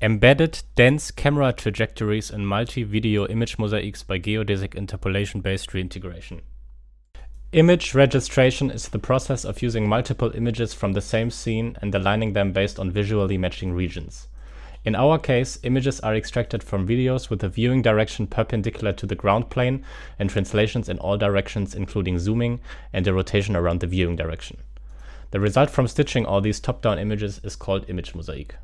Embedded dense camera trajectories in multi-video image mosaics by geodesic interpolation-based reintegration. Image registration is the process of using multiple images from the same scene and aligning them based on visually matching regions. In our case, images are extracted from videos with a viewing direction perpendicular to the ground plane and translations in all directions, including zooming and a rotation around the viewing direction. The result from stitching all these top-down images is called image mosaic.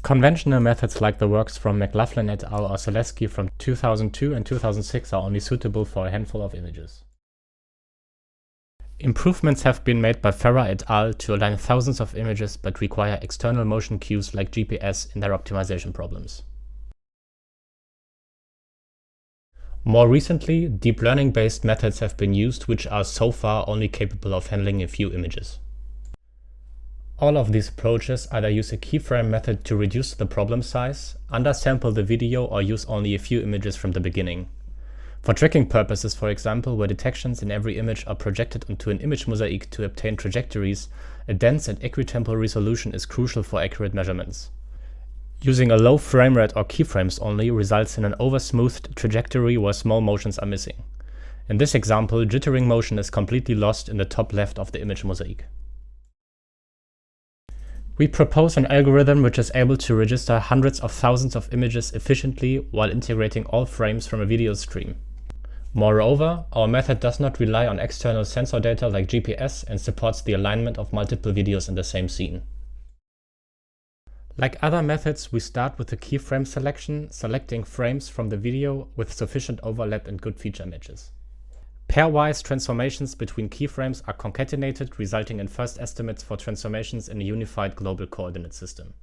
Conventional methods like the works from McLaughlin et al. Or Zaleski from 2002 and 2006 are only suitable for a handful of images. Improvements have been made by Farah et al. To align thousands of images but require external motion cues like GPS in their optimization problems. More recently, deep learning-based methods have been used which are so far only capable of handling a few images. All of these approaches either use a keyframe method to reduce the problem size, undersample the video, or use only a few images from the beginning. For tracking purposes, for example, where detections in every image are projected onto an image mosaic to obtain trajectories, a dense and equitemporal resolution is crucial for accurate measurements. Using a low frame rate or keyframes only results in an over-smoothed trajectory where small motions are missing. In this example, jittering motion is completely lost in the top left of the image mosaic. We propose an algorithm which is able to register hundreds of thousands of images efficiently while integrating all frames from a video stream. Moreover, our method does not rely on external sensor data like GPS and supports the alignment of multiple videos in the same scene. Like other methods, we start with the keyframe selection, selecting frames from the video with sufficient overlap and good feature matches. Pairwise transformations between keyframes are concatenated, resulting in first estimates for transformations in a unified global coordinate system.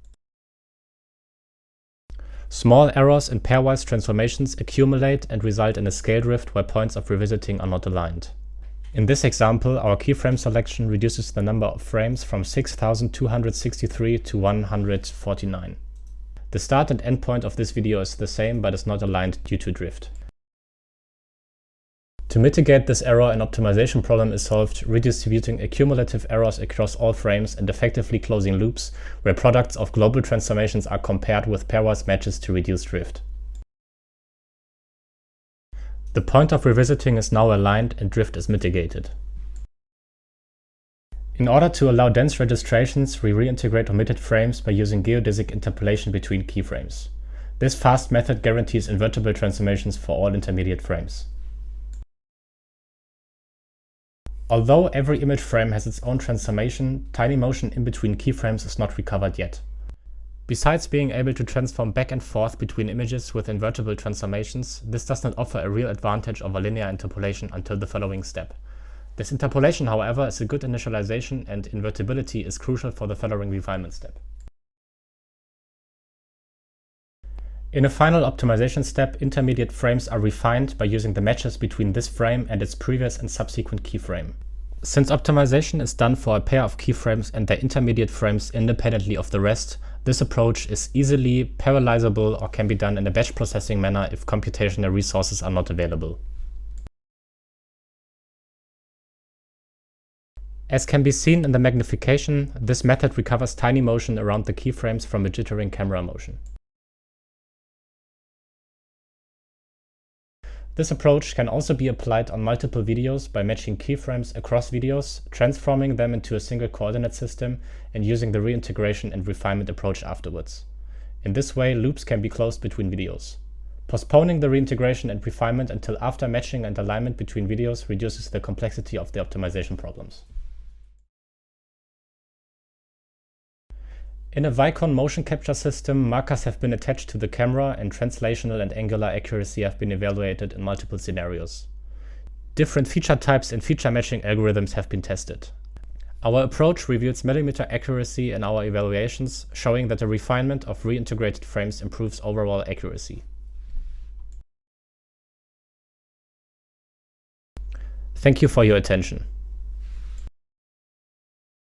Small errors in pairwise transformations accumulate and result in a scale drift where points of revisiting are not aligned. In this example, our keyframe selection reduces the number of frames from 6,263 to 149. The start and end point of this video is the same but is not aligned due to drift. To mitigate this error, an optimization problem is solved redistributing accumulative errors across all frames and effectively closing loops where products of global transformations are compared with pairwise matches to reduce drift. The point of revisiting is now aligned and drift is mitigated. In order to allow dense registrations, we reintegrate omitted frames by using geodesic interpolation between keyframes. This fast method guarantees invertible transformations for all intermediate frames. Although every image frame has its own transformation, tiny motion in between keyframes is not recovered yet. Besides being able to transform back and forth between images with invertible transformations, this does not offer a real advantage over linear interpolation until the following step. This interpolation, however, is a good initialization, and invertibility is crucial for the following refinement step. In a final optimization step, intermediate frames are refined by using the matches between this frame and its previous and subsequent keyframe. Since optimization is done for a pair of keyframes and their intermediate frames independently of the rest, this approach is easily parallelizable or can be done in a batch processing manner if computational resources are not available. As can be seen in the magnification, this method recovers tiny motion around the keyframes from a jittering camera motion. This approach can also be applied on multiple videos by matching keyframes across videos, transforming them into a single coordinate system, and using the reintegration and refinement approach afterwards. In this way, loops can be closed between videos. Postponing the reintegration and refinement until after matching and alignment between videos reduces the complexity of the optimization problems. In a Vicon motion capture system, markers have been attached to the camera and translational and angular accuracy have been evaluated in multiple scenarios. Different feature types and feature matching algorithms have been tested. Our approach reveals millimeter accuracy in our evaluations, showing that the refinement of reintegrated frames improves overall accuracy. Thank you for your attention.